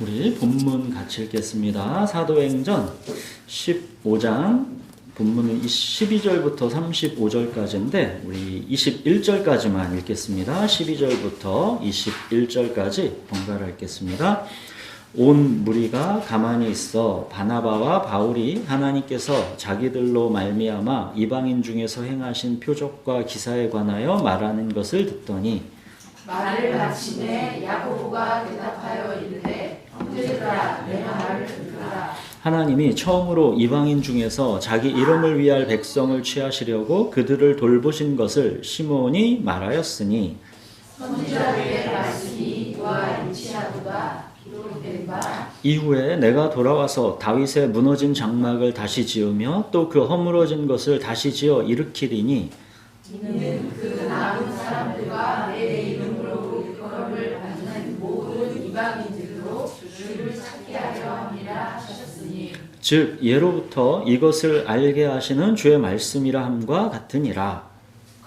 우리 본문 같이 읽겠습니다. 사도행전 15장 본문은 12절부터 35절까지인데 우리 21절까지만 읽겠습니다. 12절부터 21절까지 번갈아 읽겠습니다. 온 무리가 가만히 있어 바나바와 바울이 하나님께서 자기들로 말미암아 이방인 중에서 행하신 표적과 기사에 관하여 말하는 것을 듣더니 말을 마침내 야고보가 대답하여 이르되 형제들아 내 말을 들으라. 하나님이 처음으로 이방인 중에서 자기 이름을 위할 백성을 취하시려고 그들을 돌보신 것을 시몬이 말하였으니 선지자들의 말씀이 이와 일치하도다. 기록된 바 이후에 내가 돌아와서 다윗의 무너진 장막을 다시 지으며 또 그 허물어진 것을 다시 지어 일으키리니 이는 그 남은 사람들과 내 이름으로 일컬음을 받는 모든 이방인들로 주를 찾게 하려 함이라 하셨으니 즉 예로부터 이것을 알게 하시는 주의 말씀이라 함과 같으니라.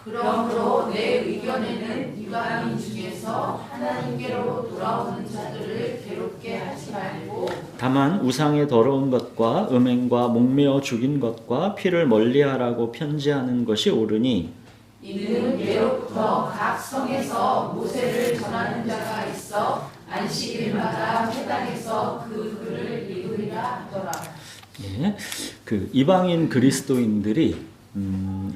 그러므로 내 의견에는 이방인 중에서 하나님께로 돌아오는 자들을 괴롭게 하지 말고 다만 우상의 더러운 것과 음행과 목매어 죽인 것과 피를 멀리하라고 편지하는 것이 옳으니 이는 예로부터 각 성에서 모세를 전하는 자가 있어 안식일마다 회당에서 그 글을 읽으리라 하더라. 예, 그 이방인 그리스도인들이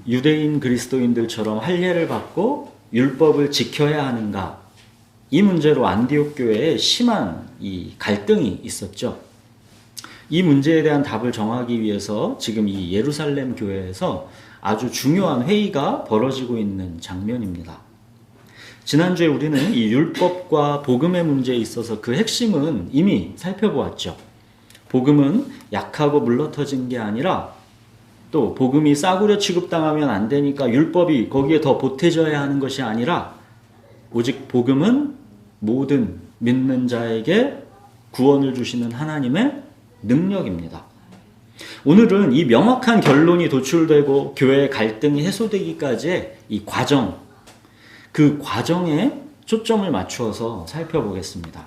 유대인 그리스도인들처럼 할례를 받고 율법을 지켜야 하는가, 이 문제로 안디옥 교회에 심한 이 갈등이 있었죠. 이 문제에 대한 답을 정하기 위해서 지금 이 예루살렘 교회에서 아주 중요한 회의가 벌어지고 있는 장면입니다. 지난주에 우리는 이 율법과 복음의 문제에 있어서 그 핵심은 이미 살펴보았죠. 복음은 약하고 물러터진 게 아니라 또 복음이 싸구려 취급당하면 안 되니까 율법이 거기에 더 보태져야 하는 것이 아니라 오직 복음은 모든 믿는 자에게 구원을 주시는 하나님의 능력입니다. 오늘은 이 명확한 결론이 도출되고 교회의 갈등이 해소되기까지의 이 과정, 그 과정에 초점을 맞추어서 살펴보겠습니다.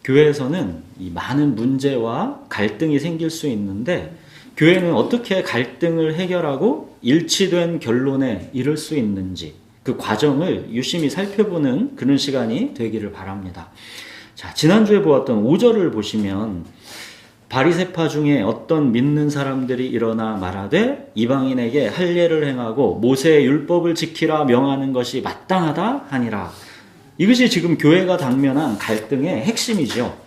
교회에서는 이 많은 문제와 갈등이 생길 수 있는데 교회는 어떻게 갈등을 해결하고 일치된 결론에 이를 수 있는지 그 과정을 유심히 살펴보는 그런 시간이 되기를 바랍니다. 자, 지난주에 보았던 5절을 보시면 바리새파 중에 어떤 믿는 사람들이 일어나 말하되 이방인에게 할례를 행하고 모세의 율법을 지키라 명하는 것이 마땅하다 하니라. 이것이 지금 교회가 당면한 갈등의 핵심이죠.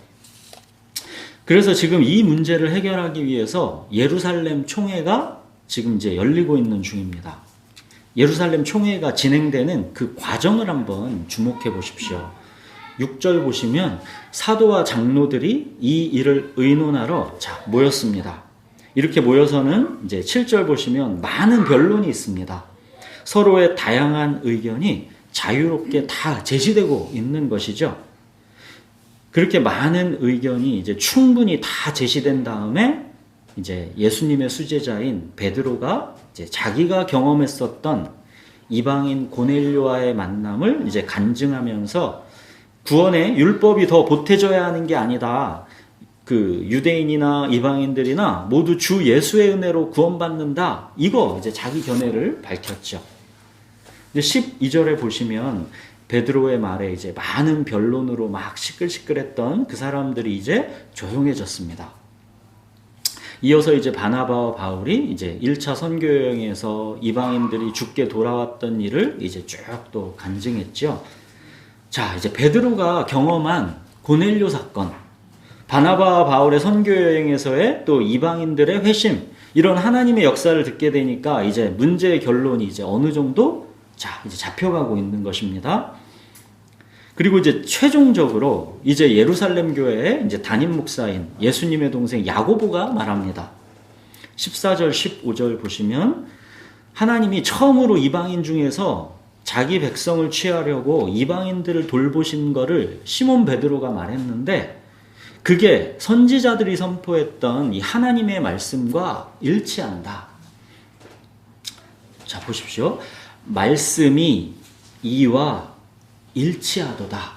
그래서 지금 이 문제를 해결하기 위해서 예루살렘 총회가 지금 이제 열리고 있는 중입니다. 예루살렘 총회가 진행되는 그 과정을 한번 주목해 보십시오. 6절 보시면 사도와 장로들이 이 일을 의논하러 모였습니다. 이렇게 모여서는 이제 7절 보시면 많은 변론이 있습니다. 서로의 다양한 의견이 자유롭게 다 제시되고 있는 것이죠. 그렇게 많은 의견이 이제 충분히 다 제시된 다음에 이제 예수님의 수제자인 베드로가 이제 자기가 경험했었던 이방인 고넬료와의 만남을 이제 간증하면서 구원에 율법이 더 보태져야 하는 게 아니다. 그 유대인이나 이방인들이나 모두 주 예수의 은혜로 구원받는다. 이거 이제 자기 견해를 밝혔죠. 12절에 보시면 베드로의 말에 이제 많은 변론으로 막 시끌시끌했던 그 사람들이 이제 조용해졌습니다. 이어서 이제 바나바와 바울이 이제 1차 선교 여행에서 이방인들이 죽게 돌아왔던 일을 이제 쭉 또 간증했죠. 자, 이제 베드로가 경험한 고넬료 사건, 바나바와 바울의 선교 여행에서의 또 이방인들의 회심, 이런 하나님의 역사를 듣게 되니까 이제 문제의 결론이 이제 어느 정도 이제 잡혀가고 있는 것입니다. 그리고 이제 최종적으로 이제 예루살렘 교회의 이제 담임 목사인 예수님의 동생 야고보가 말합니다. 14절, 15절 보시면 하나님이 처음으로 이방인 중에서 자기 백성을 취하려고 이방인들을 돌보신 거를 시몬 베드로가 말했는데 그게 선지자들이 선포했던 이 하나님의 말씀과 일치한다. 자, 보십시오. 말씀이 이와 일치하도다.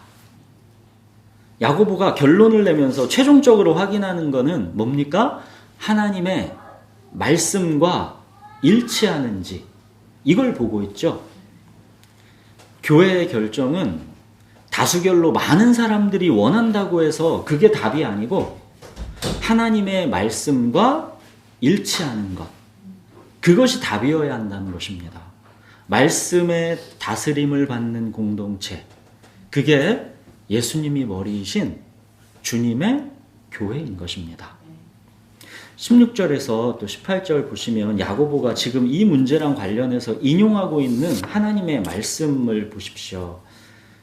야고보가 결론을 내면서 최종적으로 확인하는 것은 뭡니까? 하나님의 말씀과 일치하는지 이걸 보고 있죠. 교회의 결정은 다수결로 많은 사람들이 원한다고 해서 그게 답이 아니고 하나님의 말씀과 일치하는 것, 그것이 답이어야 한다는 것입니다. 말씀의 다스림을 받는 공동체, 그게 예수님이 머리이신 주님의 교회인 것입니다. 16절에서 또 18절 보시면 야고보가 지금 이 문제랑 관련해서 인용하고 있는 하나님의 말씀을 보십시오.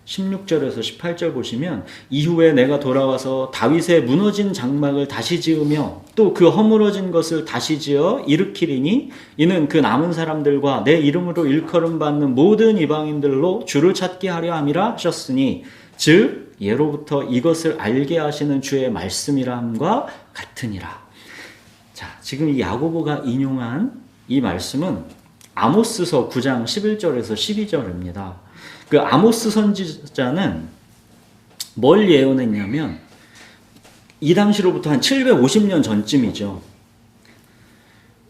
16절에서 18절 보시면 이후에 내가 돌아와서 다윗의 무너진 장막을 다시 지으며 또 그 허물어진 것을 다시 지어 일으키리니 이는 그 남은 사람들과 내 이름으로 일컬음 받는 모든 이방인들로 주를 찾게 하려 함이라 하셨으니 즉 예로부터 이것을 알게 하시는 주의 말씀이라 함과 같으니라. 자, 지금 이 야고보가 인용한 이 말씀은 아모스서 9장 11절에서 12절입니다. 그 아모스 선지자는 뭘 예언했냐면 이 당시로부터 한 750년 전쯤이죠.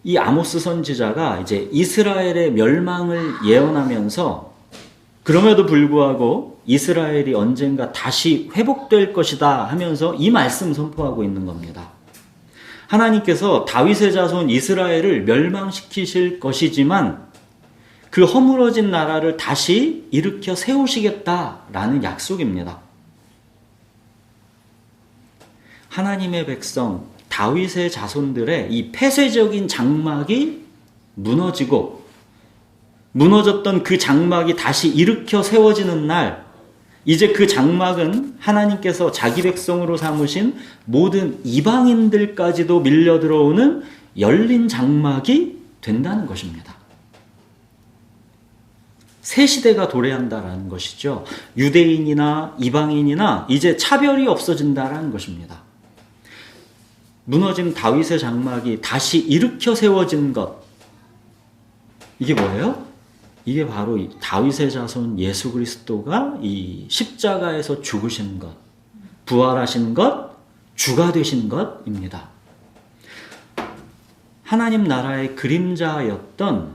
이 아모스 선지자가 이제 이스라엘의 멸망을 예언하면서 그럼에도 불구하고 이스라엘이 언젠가 다시 회복될 것이다 하면서 이 말씀 선포하고 있는 겁니다. 하나님께서 다윗의 자손 이스라엘을 멸망시키실 것이지만 그 허물어진 나라를 다시 일으켜 세우시겠다라는 약속입니다. 하나님의 백성 다윗의 자손들의 이 폐쇄적인 장막이 무너지고 무너졌던 그 장막이 다시 일으켜 세워지는 날, 이제 그 장막은 하나님께서 자기 백성으로 삼으신 모든 이방인들까지도 밀려 들어오는 열린 장막이 된다는 것입니다. 새 시대가 도래한다라는 것이죠. 유대인이나 이방인이나 이제 차별이 없어진다라는 것입니다. 무너진 다윗의 장막이 다시 일으켜 세워진 것, 이게 뭐예요? 이게 바로 다윗의 자손 예수 그리스도가 이 십자가에서 죽으신 것, 부활하신 것, 주가 되신 것입니다. 하나님 나라의 그림자였던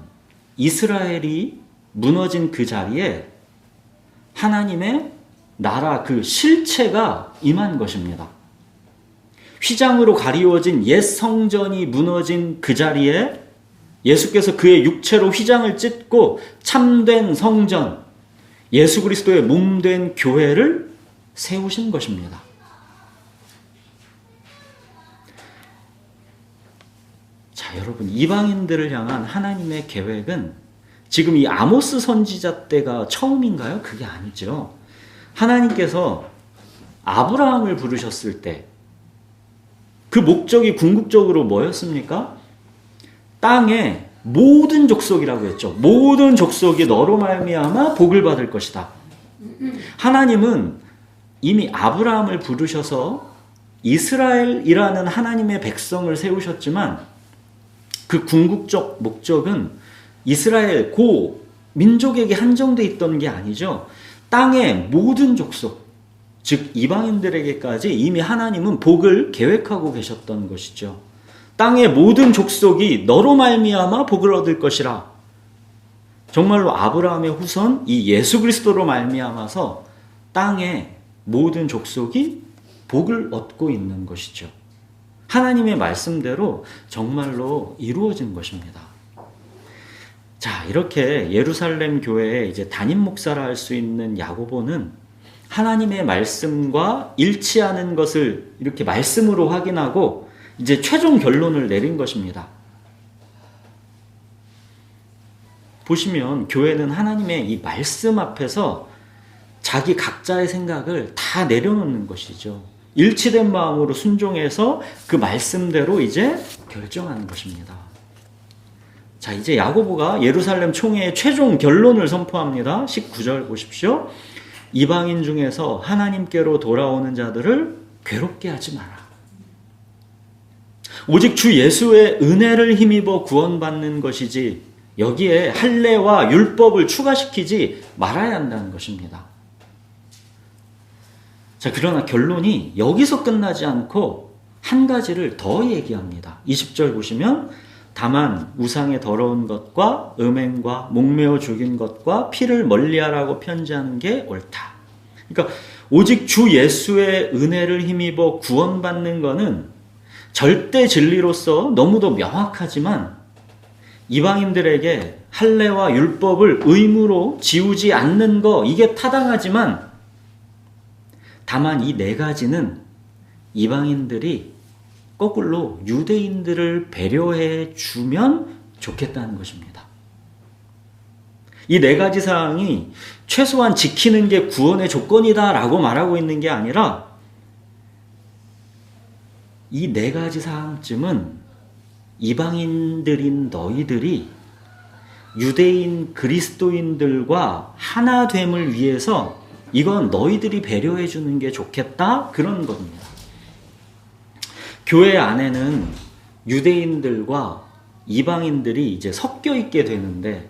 이스라엘이 무너진 그 자리에 하나님의 나라 그 실체가 임한 것입니다. 휘장으로 가리워진 옛 성전이 무너진 그 자리에 예수께서 그의 육체로 휘장을 찢고 참된 성전, 예수 그리스도의 몸된 교회를 세우신 것입니다. 자, 여러분, 이방인들을 향한 하나님의 계획은 지금 이 아모스 선지자 때가 처음인가요? 그게 아니죠. 하나님께서 아브라함을 부르셨을 때 그 목적이 궁극적으로 뭐였습니까? 땅의 모든 족속이라고 했죠. 모든 족속이 너로 말미암아 복을 받을 것이다. 하나님은 이미 아브라함을 부르셔서 이스라엘이라는 하나님의 백성을 세우셨지만 그 궁극적 목적은 이스라엘 고 민족에게 한정돼 있던 게 아니죠. 땅의 모든 족속, 즉 이방인들에게까지 이미 하나님은 복을 계획하고 계셨던 것이죠. 땅의 모든 족속이 너로 말미암아 복을 얻을 것이라. 정말로 아브라함의 후손 이 예수 그리스도로 말미암아서 땅의 모든 족속이 복을 얻고 있는 것이죠. 하나님의 말씀대로 정말로 이루어진 것입니다. 자, 이렇게 예루살렘 교회에 이제 담임 목사라 할 수 있는 야고보는 하나님의 말씀과 일치하는 것을 이렇게 말씀으로 확인하고 이제 최종 결론을 내린 것입니다. 보시면 교회는 하나님의 이 말씀 앞에서 자기 각자의 생각을 다 내려놓는 것이죠. 일치된 마음으로 순종해서 그 말씀대로 이제 결정하는 것입니다. 자, 이제 야고보가 예루살렘 총회의 최종 결론을 선포합니다. 19절 보십시오. 이방인 중에서 하나님께로 돌아오는 자들을 괴롭게 하지 마라. 오직 주 예수의 은혜를 힘입어 구원받는 것이지 여기에 할례와 율법을 추가시키지 말아야 한다는 것입니다. 자, 그러나 결론이 여기서 끝나지 않고 한 가지를 더 얘기합니다. 20절 보시면 다만 우상의 더러운 것과 음행과 목매어 죽인 것과 피를 멀리하라고 편지하는 게 옳다. 그러니까 오직 주 예수의 은혜를 힘입어 구원받는 것은 절대 진리로서 너무도 명확하지만 이방인들에게 할례와 율법을 의무로 지우지 않는 거, 이게 타당하지만 다만 이 네 가지는 이방인들이 거꾸로 유대인들을 배려해 주면 좋겠다는 것입니다. 이 네 가지 사항이 최소한 지키는 게 구원의 조건이다라고 말하고 있는 게 아니라 이 네 가지 사항쯤은 이방인들인 너희들이 유대인 그리스도인들과 하나됨을 위해서 이건 너희들이 배려해 주는 게 좋겠다, 그런 겁니다. 교회 안에는 유대인들과 이방인들이 이제 섞여 있게 되는데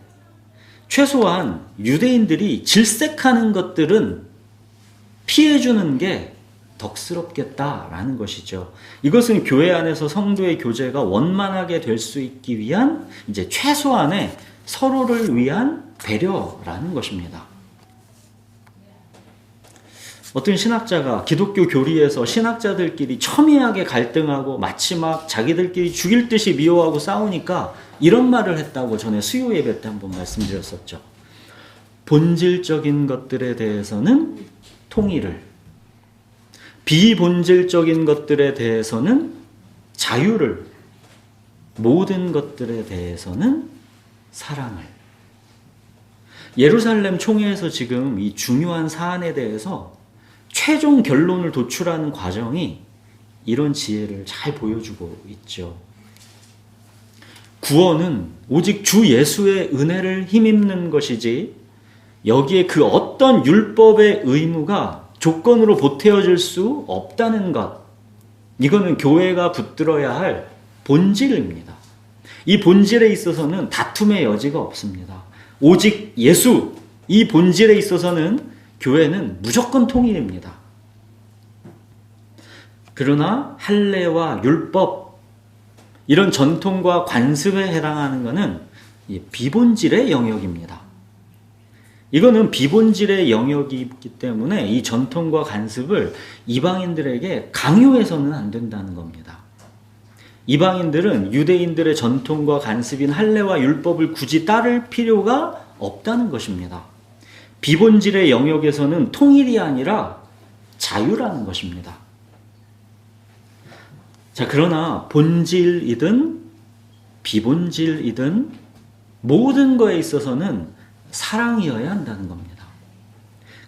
최소한 유대인들이 질색하는 것들은 피해 주는 게 덕스럽겠다라는 것이죠. 이것은 교회 안에서 성도의 교제가 원만하게 될 수 있기 위한 이제 최소한의 서로를 위한 배려라는 것입니다. 어떤 신학자가 기독교 교리에서 신학자들끼리 첨예하게 갈등하고 마치 막 자기들끼리 죽일 듯이 미워하고 싸우니까 이런 말을 했다고 전에 수요 예배 때 한번 말씀드렸었죠. 본질적인 것들에 대해서는 통일을, 비본질적인 것들에 대해서는 자유를, 모든 것들에 대해서는 사랑을. 예루살렘 총회에서 지금 이 중요한 사안에 대해서 최종 결론을 도출하는 과정이 이런 지혜를 잘 보여주고 있죠. 구원은 오직 주 예수의 은혜를 힘입는 것이지 여기에 그 어떤 율법의 의무가 조건으로 보태어질 수 없다는 것, 이거는 교회가 붙들어야 할 본질입니다. 이 본질에 있어서는 다툼의 여지가 없습니다. 오직 예수, 이 본질에 있어서는 교회는 무조건 통일입니다. 그러나 할례와 율법, 이런 전통과 관습에 해당하는 것은 비본질의 영역입니다. 이거는 비본질의 영역이기 때문에 이 전통과 관습을 이방인들에게 강요해서는 안 된다는 겁니다. 이방인들은 유대인들의 전통과 관습인 할례와 율법을 굳이 따를 필요가 없다는 것입니다. 비본질의 영역에서는 통일이 아니라 자유라는 것입니다. 자, 그러나 본질이든 비본질이든 모든 거에 있어서는 사랑이어야 한다는 겁니다.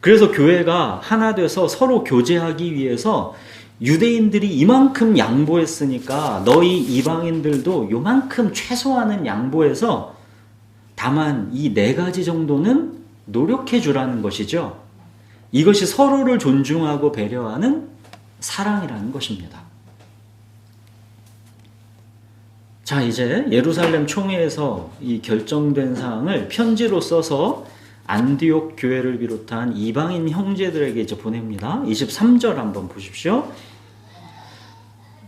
그래서 교회가 하나 돼서 서로 교제하기 위해서 유대인들이 이만큼 양보했으니까 너희 이방인들도 요만큼 최소한은 양보해서 다만 이 네 가지 정도는 노력해 주라는 것이죠. 이것이 서로를 존중하고 배려하는 사랑이라는 것입니다. 자, 이제 예루살렘 총회에서 이 결정된 사항을 편지로 써서 안디옥 교회를 비롯한 이방인 형제들에게 이제 보냅니다. 23절 한번 보십시오.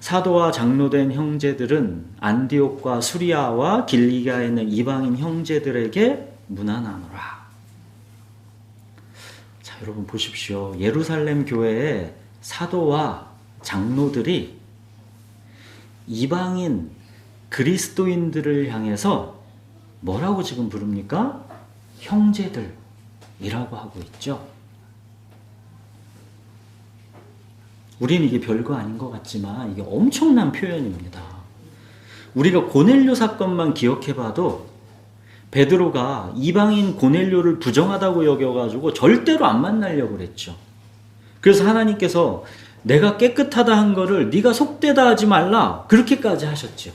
사도와 장로된 형제들은 안디옥과 수리아와 길리가에 있는 이방인 형제들에게 문안하노라. 자, 여러분 보십시오. 예루살렘 교회의 사도와 장로들이 이방인 그리스도인들을 향해서 뭐라고 지금 부릅니까? 형제들이라고 하고 있죠. 우리는 이게 별거 아닌 것 같지만 이게 엄청난 표현입니다. 우리가 고넬료 사건만 기억해봐도 베드로가 이방인 고넬료를 부정하다고 여겨가지고 절대로 안 만나려고 그랬죠. 그래서 하나님께서 내가 깨끗하다 한 거를 네가 속되다 하지 말라, 그렇게까지 하셨죠.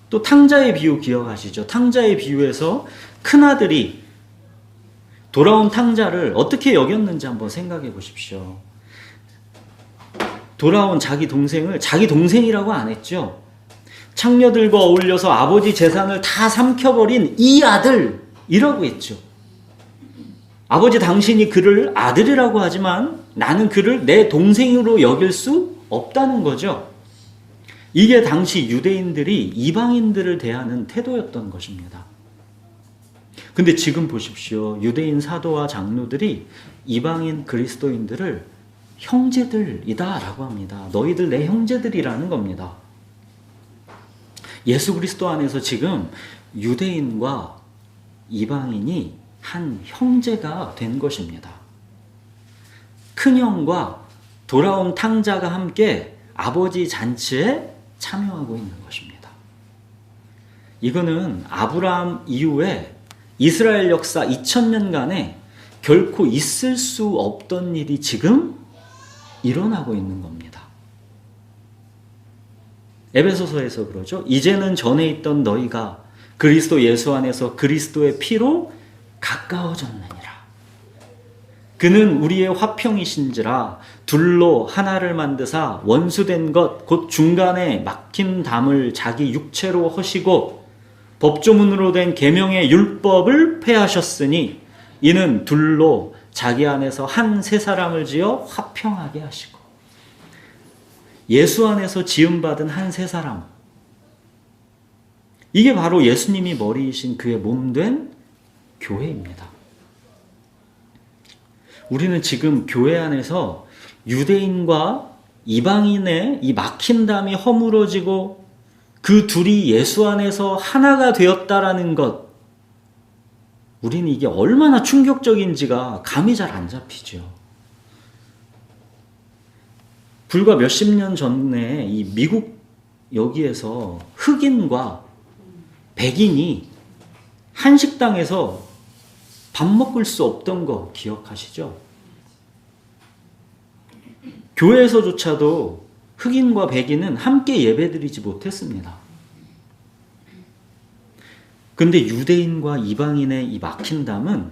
또 탕자의 비유 기억하시죠? 탕자의 비유에서 큰아들이 돌아온 탕자를 어떻게 여겼는지 한번 생각해 보십시오. 돌아온 자기 동생을 자기 동생이라고 안 했죠. 창녀들과 어울려서 아버지 재산을 다 삼켜버린 이 아들, 이라고 했죠. 아버지 당신이 그를 아들이라고 하지만 나는 그를 내 동생으로 여길 수 없다는 거죠. 이게 당시 유대인들이 이방인들을 대하는 태도였던 것입니다. 근데 지금 보십시오. 유대인 사도와 장로들이 이방인 그리스도인들을 형제들이다 라고 합니다. 너희들 내 형제들이라는 겁니다. 예수 그리스도 안에서 지금 유대인과 이방인이 한 형제가 된 것입니다. 큰형과 돌아온 탕자가 함께 아버지 잔치에 참여하고 있는 것입니다. 이거는 아브라함 이후에 이스라엘 역사 2000년간에 결코 있을 수 없던 일이 지금 일어나고 있는 겁니다. 에베소서에서 그러죠. 이제는 전에 있던 너희가 그리스도 예수 안에서 그리스도의 피로 가까워졌느니라. 그는 우리의 화평이신지라 둘로 하나를 만드사 원수된 것 곧 중간에 막힌 담을 자기 육체로 허시고 법조문으로 된 계명의 율법을 폐하셨으니 이는 둘로 자기 안에서 한 세 사람을 지어 화평하게 하시고. 예수 안에서 지음받은 한 세 사람, 이게 바로 예수님이 머리이신 그의 몸된 교회입니다. 우리는 지금 교회 안에서 유대인과 이방인의 이 막힌 담이 허물어지고 그 둘이 예수 안에서 하나가 되었다라는 것, 우리는 이게 얼마나 충격적인지가 감이 잘 안 잡히죠. 불과 몇십 년 전에 이 미국 여기에서 흑인과 백인이 한 식당에서 밥 먹을 수 없던 거 기억하시죠? 교회에서조차도 흑인과 백인은 함께 예배드리지 못했습니다. 근데 유대인과 이방인의 이 막힌 담은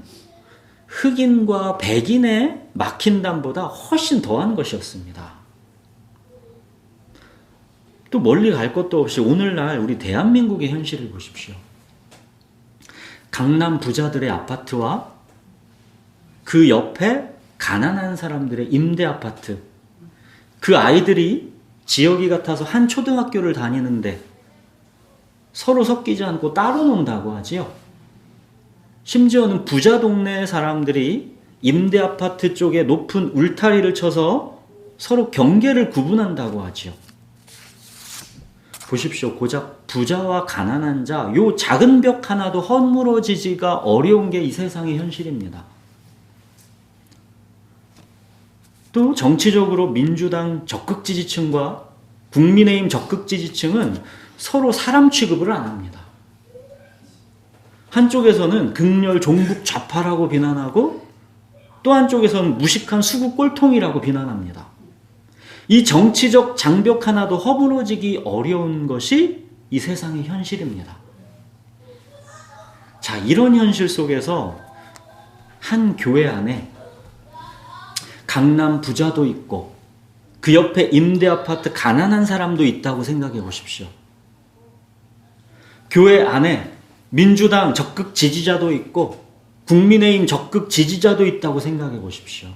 흑인과 백인의 막힌 담보다 훨씬 더한 것이었습니다. 또 멀리 갈 것도 없이 오늘날 우리 대한민국의 현실을 보십시오. 강남 부자들의 아파트와 그 옆에 가난한 사람들의 임대 아파트, 그 아이들이 지역이 같아서 한 초등학교를 다니는데 서로 섞이지 않고 따로 논다고 하지요. 심지어는 부자 동네 사람들이 임대 아파트 쪽에 높은 울타리를 쳐서 서로 경계를 구분한다고 하지요. 보십시오. 고작 부자와 가난한 자, 요 작은 벽 하나도 허물어지지가 어려운 게 이 세상의 현실입니다. 또 정치적으로 민주당 적극 지지층과 국민의힘 적극 지지층은 서로 사람 취급을 안 합니다. 한쪽에서는 극렬 종북 좌파라고 비난하고 또 한쪽에서는 무식한 수구 꼴통이라고 비난합니다. 이 정치적 장벽 하나도 허물어지기 어려운 것이 이 세상의 현실입니다. 자, 이런 현실 속에서 한 교회 안에 강남 부자도 있고 그 옆에 임대 아파트 가난한 사람도 있다고 생각해 보십시오. 교회 안에 민주당 적극 지지자도 있고 국민의힘 적극 지지자도 있다고 생각해 보십시오.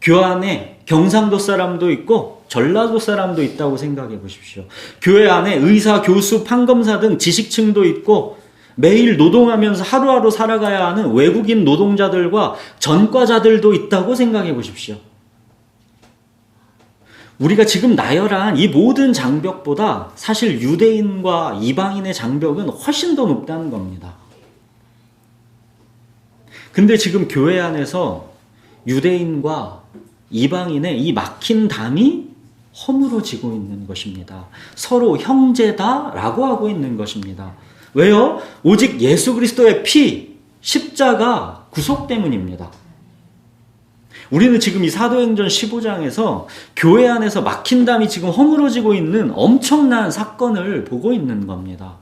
교회 안에 경상도 사람도 있고 전라도 사람도 있다고 생각해 보십시오. 교회 안에 의사, 교수, 판검사 등 지식층도 있고 매일 노동하면서 하루하루 살아가야 하는 외국인 노동자들과 전과자들도 있다고 생각해 보십시오. 우리가 지금 나열한 이 모든 장벽보다 사실 유대인과 이방인의 장벽은 훨씬 더 높다는 겁니다. 근데 지금 교회 안에서 유대인과 이방인의 이 막힌 담이 허물어지고 있는 것입니다. 서로 형제다라고 하고 있는 것입니다. 왜요? 오직 예수 그리스도의 피, 십자가 구속 때문입니다. 우리는 지금 이 사도행전 15장에서 교회 안에서 막힌 담이 지금 허물어지고 있는 엄청난 사건을 보고 있는 겁니다.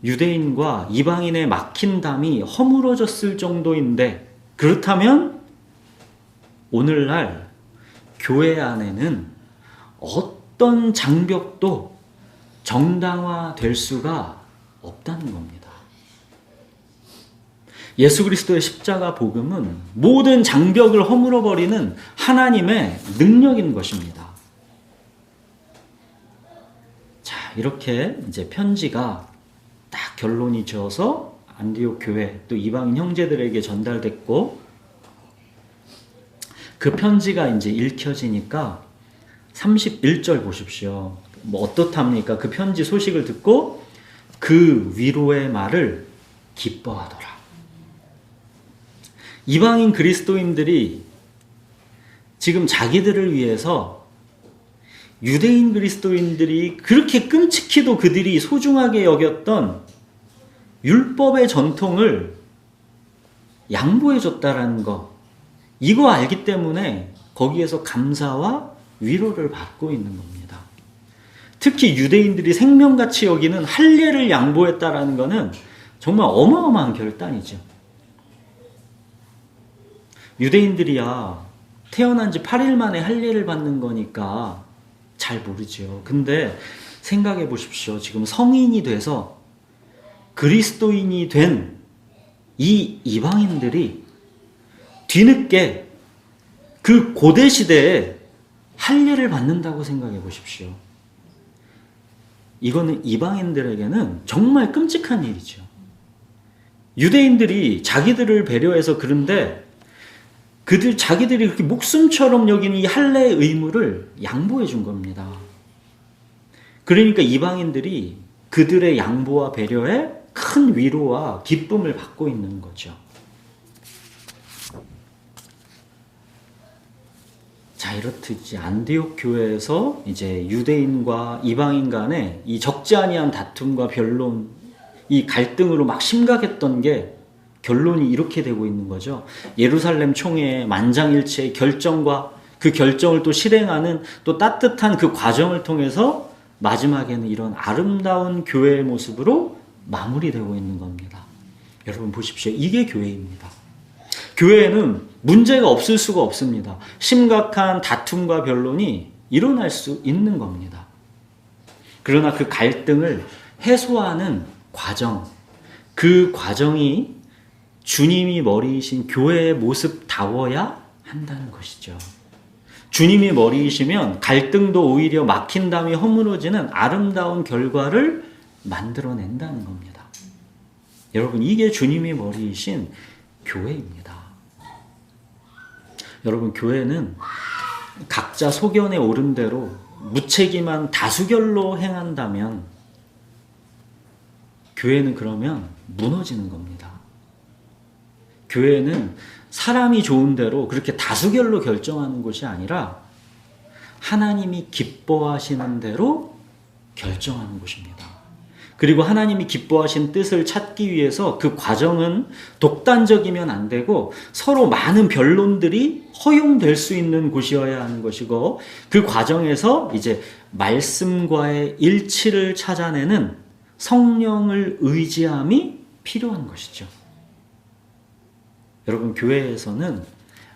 유대인과 이방인의 막힌 담이 허물어졌을 정도인데, 그렇다면 오늘날 교회 안에는 어떤 장벽도 정당화될 수가 없다는 겁니다. 예수 그리스도의 십자가 복음은 모든 장벽을 허물어버리는 하나님의 능력인 것입니다. 자, 이렇게 이제 편지가 딱 결론이 지어서 안디옥 교회 또 이방인 형제들에게 전달됐고, 그 편지가 이제 읽혀지니까 31절 보십시오. 뭐 어떻답니까? 그 편지 소식을 듣고 그 위로의 말을 기뻐하더라. 이방인 그리스도인들이 지금 자기들을 위해서 유대인 그리스도인들이 그렇게 끔찍히도 그들이 소중하게 여겼던 율법의 전통을 양보해 줬다라는 거, 이거 알기 때문에 거기에서 감사와 위로를 받고 있는 겁니다. 특히 유대인들이 생명같이 여기는 할례를 양보했다라는 것은 정말 어마어마한 결단이죠. 유대인들이야 태어난 지 8일 만에 할례를 받는 거니까 잘 모르죠. 근데 생각해 보십시오. 지금 성인이 돼서 그리스도인이 된 이 이방인들이 뒤늦게 그 고대 시대에 할례를 받는다고 생각해 보십시오. 이거는 이방인들에게는 정말 끔찍한 일이죠. 유대인들이 자기들을 배려해서 그런데 자기들이 그렇게 목숨처럼 여기는 이 할례의 의무를 양보해 준 겁니다. 그러니까 이방인들이 그들의 양보와 배려에 큰 위로와 기쁨을 받고 있는 거죠. 자, 이렇듯이 안디옥 교회에서 이제 유대인과 이방인 간의 이 적지 아니한 다툼과 변론, 이 갈등으로 막 심각했던 게 결론이 이렇게 되고 있는 거죠. 예루살렘 총회의 만장일치의 결정과 그 결정을 또 실행하는 또 따뜻한 그 과정을 통해서 마지막에는 이런 아름다운 교회의 모습으로 마무리되고 있는 겁니다. 여러분 보십시오. 이게 교회입니다. 교회에는 문제가 없을 수가 없습니다. 심각한 다툼과 변론이 일어날 수 있는 겁니다. 그러나 그 갈등을 해소하는 과정, 그 과정이 주님이 머리이신 교회의 모습다워야 한다는 것이죠. 주님이 머리이시면 갈등도 오히려 막힌 담이 허물어지는 아름다운 결과를 만들어낸다는 겁니다. 여러분, 이게 주님이 머리이신 교회입니다. 여러분, 교회는 각자 소견에 오른 대로 무책임한 다수결로 행한다면 교회는 그러면 무너지는 겁니다. 교회는 사람이 좋은 대로 그렇게 다수결로 결정하는 것이 아니라 하나님이 기뻐하시는 대로 결정하는 것입니다. 그리고 하나님이 기뻐하신 뜻을 찾기 위해서 그 과정은 독단적이면 안 되고 서로 많은 변론들이 허용될 수 있는 곳이어야 하는 것이고, 그 과정에서 이제 말씀과의 일치를 찾아내는 성령을 의지함이 필요한 것이죠. 여러분, 교회에서는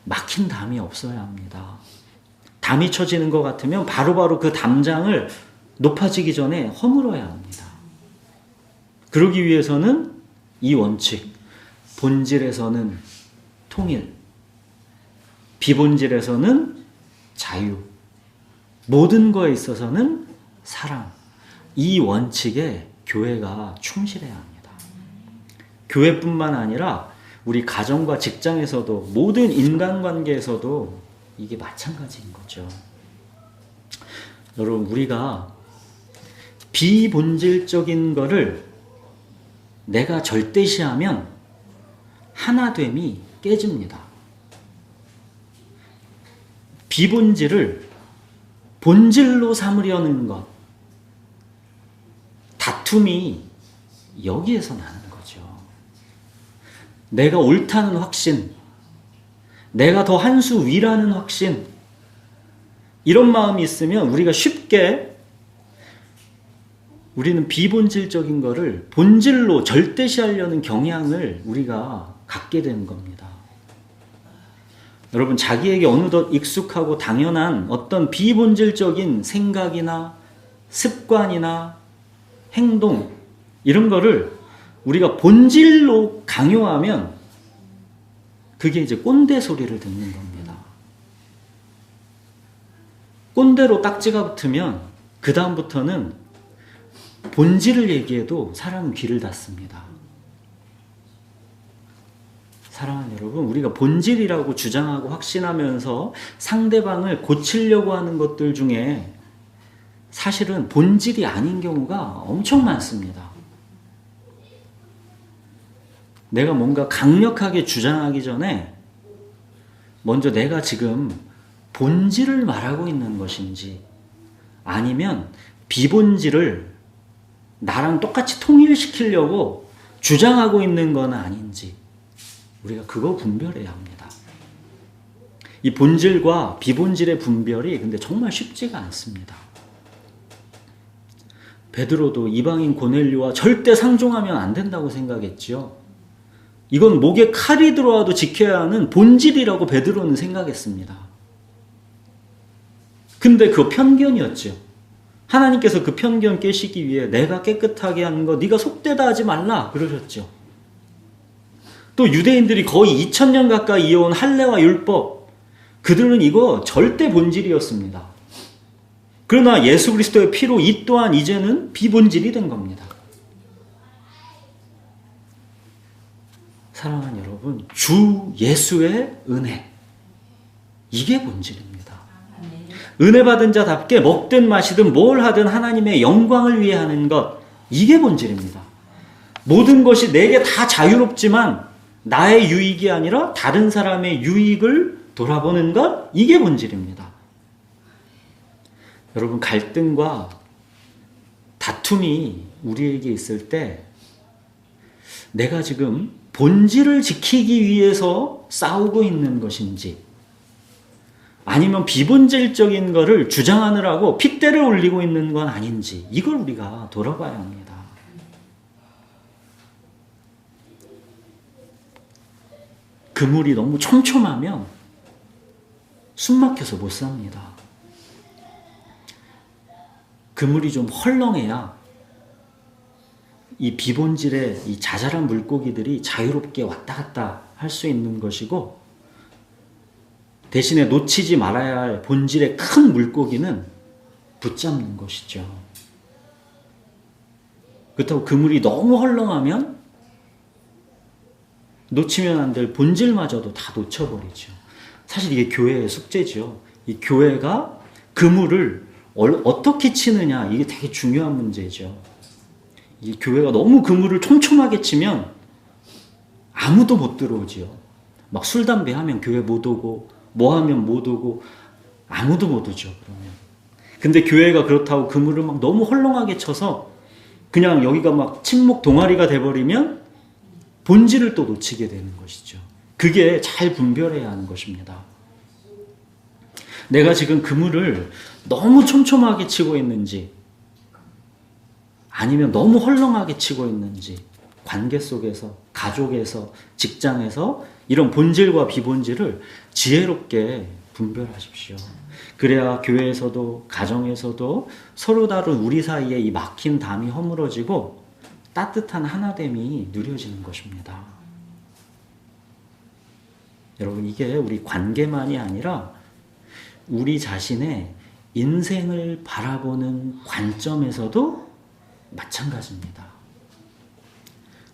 막힌 담이 없어야 합니다. 담이 쳐지는 것 같으면 바로바로 그 담장을 높아지기 전에 허물어야 합니다. 그러기 위해서는 이 원칙, 본질에서는 통일, 비본질에서는 자유, 모든 거에 있어서는 사랑, 이 원칙에 교회가 충실해야 합니다. 교회뿐만 아니라 우리 가정과 직장에서도, 모든 인간관계에서도 이게 마찬가지인 거죠. 여러분, 우리가 비본질적인 거를 내가 절대시하면 하나됨이 깨집니다. 비본질을 본질로 삼으려는 것, 다툼이 여기에서 나는 거죠. 내가 옳다는 확신, 내가 더 한 수 위라는 확신, 이런 마음이 있으면 우리가 쉽게, 우리는 비본질적인 거를 본질로 절대시하려는 경향을 우리가 갖게 되는 겁니다. 여러분, 자기에게 어느덧 익숙하고 당연한 어떤 비본질적인 생각이나 습관이나 행동, 이런 거를 우리가 본질로 강요하면 그게 이제 꼰대 소리를 듣는 겁니다. 꼰대로 딱지가 붙으면 그 다음부터는 본질을 얘기해도 사람은 귀를 닫습니다. 사랑하는 여러분, 우리가 본질이라고 주장하고 확신하면서 상대방을 고치려고 하는 것들 중에 사실은 본질이 아닌 경우가 엄청 많습니다. 내가 뭔가 강력하게 주장하기 전에 먼저 내가 지금 본질을 말하고 있는 것인지 아니면 비본질을 나랑 똑같이 통일시키려고 주장하고 있는 건 아닌지 우리가 그거 분별해야 합니다. 이 본질과 비본질의 분별이 근데 정말 쉽지가 않습니다. 베드로도 이방인 고넬료와 절대 상종하면 안 된다고 생각했지요. 이건 목에 칼이 들어와도 지켜야 하는 본질이라고 베드로는 생각했습니다. 근데 그거 편견이었죠. 하나님께서 그 편견 깨시기 위해 내가 깨끗하게 하는 거 네가 속되다 하지 말라 그러셨죠. 또 유대인들이 거의 2000년 가까이 이어온 할례와 율법, 그들은 이거 절대 본질이었습니다. 그러나 예수 그리스도의 피로 이 또한 이제는 비본질이 된 겁니다. 사랑하는 여러분, 주 예수의 은혜, 이게 본질입니다. 은혜 받은 자답게 먹든 마시든 뭘 하든 하나님의 영광을 위해 하는 것, 이게 본질입니다. 모든 것이 내게 다 자유롭지만 나의 유익이 아니라 다른 사람의 유익을 돌아보는 것, 이게 본질입니다. 여러분, 갈등과 다툼이 우리에게 있을 때 내가 지금 본질을 지키기 위해서 싸우고 있는 것인지 아니면 비본질적인 것을 주장하느라고 핏대를 올리고 있는 건 아닌지, 이걸 우리가 돌아봐야 합니다. 그물이 너무 촘촘하면 숨 막혀서 못 삽니다. 그물이 좀 헐렁해야 이 비본질의 이 자잘한 물고기들이 자유롭게 왔다 갔다 할 수 있는 것이고, 대신에 놓치지 말아야 할 본질의 큰 물고기는 붙잡는 것이죠. 그렇다고 그물이 너무 헐렁하면 놓치면 안 될 본질마저도 다 놓쳐버리죠. 사실 이게 교회의 숙제죠. 이 교회가 그물을 어떻게 치느냐, 이게 되게 중요한 문제죠. 이 교회가 너무 그물을 촘촘하게 치면 아무도 못 들어오지요. 막 술, 담배 하면 교회 못 오고, 뭐 하면 못 오고, 아무도 못 오죠, 그러면. 근데 교회가 그렇다고 그물을 막 너무 헐렁하게 쳐서 그냥 여기가 막 침묵 동아리가 돼버리면 본질을 또 놓치게 되는 것이죠. 그게 잘 분별해야 하는 것입니다. 내가 지금 그물을 너무 촘촘하게 치고 있는지 아니면 너무 헐렁하게 치고 있는지, 관계 속에서, 가족에서, 직장에서 이런 본질과 비본질을 지혜롭게 분별하십시오. 그래야 교회에서도 가정에서도 서로 다른 우리 사이에 이 막힌 담이 허물어지고 따뜻한 하나됨이 누려지는 것입니다. 여러분, 이게 우리 관계만이 아니라 우리 자신의 인생을 바라보는 관점에서도 마찬가지입니다.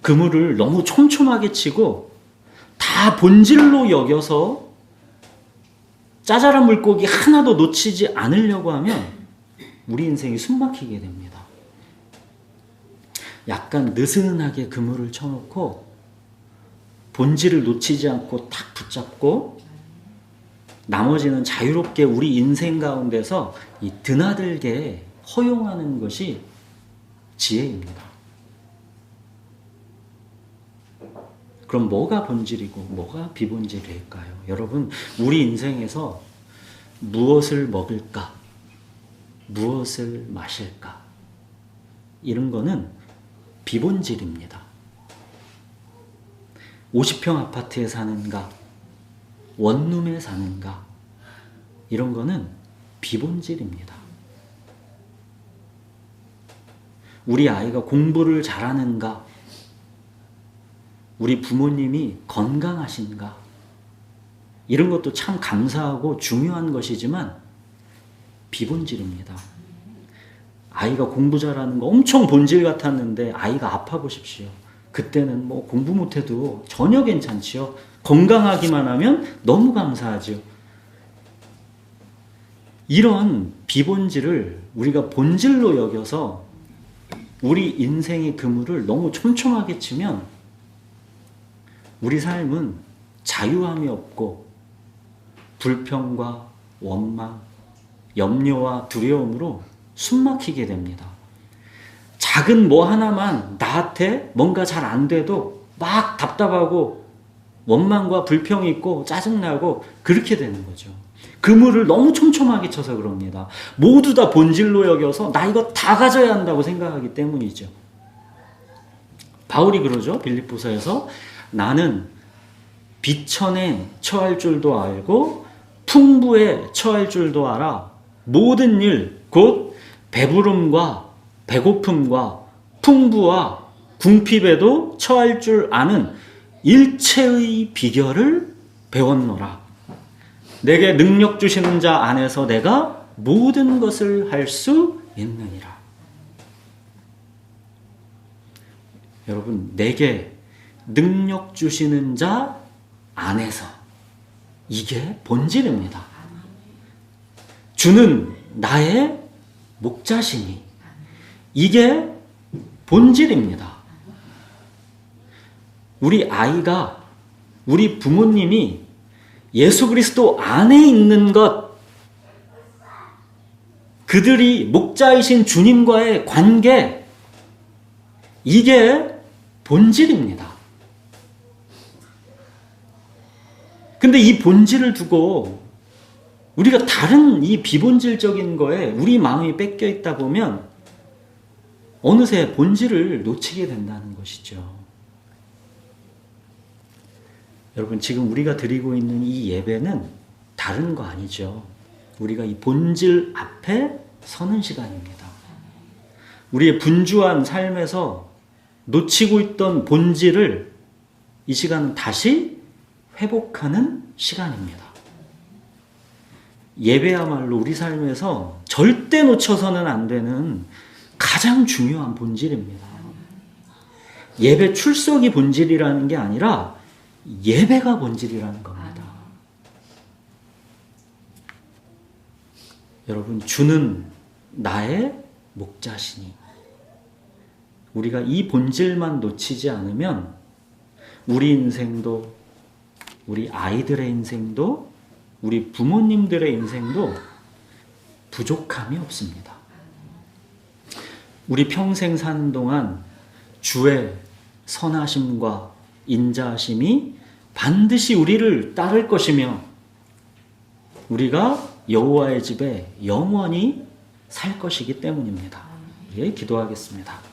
그물을 너무 촘촘하게 치고 다 본질로 여겨서 짜잘한 물고기 하나도 놓치지 않으려고 하면 우리 인생이 숨막히게 됩니다. 약간 느슨하게 그물을 쳐놓고 본질을 놓치지 않고 탁 붙잡고 나머지는 자유롭게 우리 인생 가운데서 이 드나들게 허용하는 것이 지혜입니다. 그럼 뭐가 본질이고 뭐가 비본질일까요? 여러분, 우리 인생에서 무엇을 먹을까? 무엇을 마실까? 이런 거는 비본질입니다. 50평 아파트에 사는가? 원룸에 사는가? 이런 거는 비본질입니다. 우리 아이가 공부를 잘하는가? 우리 부모님이 건강하신가? 이런 것도 참 감사하고 중요한 것이지만 비본질입니다. 아이가 공부 잘하는 거 엄청 본질 같았는데 아이가 아파 보십시오. 그때는 뭐 공부 못해도 전혀 괜찮지요. 건강하기만 하면 너무 감사하죠. 이런 비본질을 우리가 본질로 여겨서 우리 인생의 그물을 너무 촘촘하게 치면 우리 삶은 자유함이 없고 불평과 원망, 염려와 두려움으로 숨막히게 됩니다. 작은 뭐 하나만 나한테 뭔가 잘 안 돼도 막 답답하고 원망과 불평이 있고 짜증나고 그렇게 되는 거죠. 그물을 너무 촘촘하게 쳐서 그럽니다. 모두 다 본질로 여겨서 나 이거 다 가져야 한다고 생각하기 때문이죠. 바울이 그러죠. 빌립보서에서 나는 비천에 처할 줄도 알고 풍부에 처할 줄도 알아. 모든 일, 곧 배부름과 배고픔과 풍부와 궁핍에도 처할 줄 아는 일체의 비결을 배웠노라. 내게 능력 주시는 자 안에서 내가 모든 것을 할 수 있느니라. 여러분, 내게 능력 주시는 자 안에서, 이게 본질입니다. 주는 나의 목자시니, 이게 본질입니다. 우리 아이가, 우리 부모님이 예수 그리스도 안에 있는 것, 그들이 목자이신 주님과의 관계, 이게 본질입니다. 근데 이 본질을 두고 우리가 다른 이 비본질적인 거에 우리 마음이 뺏겨 있다 보면 어느새 본질을 놓치게 된다는 것이죠. 여러분, 지금 우리가 드리고 있는 이 예배는 다른 거 아니죠. 우리가 이 본질 앞에 서는 시간입니다. 우리의 분주한 삶에서 놓치고 있던 본질을 이 시간은 다시 회복하는 시간입니다. 예배야말로 우리 삶에서 절대 놓쳐서는 안 되는 가장 중요한 본질입니다. 예배 출석이 본질이라는 게 아니라 예배가 본질이라는 겁니다. 여러분, 주는 나의 목자시니, 우리가 이 본질만 놓치지 않으면 우리 인생도, 우리 아이들의 인생도, 우리 부모님들의 인생도 부족함이 없습니다. 우리 평생 사는 동안 주의 선하심과 인자하심이 반드시 우리를 따를 것이며 우리가 여호와의 집에 영원히 살 것이기 때문입니다. 예, 기도하겠습니다.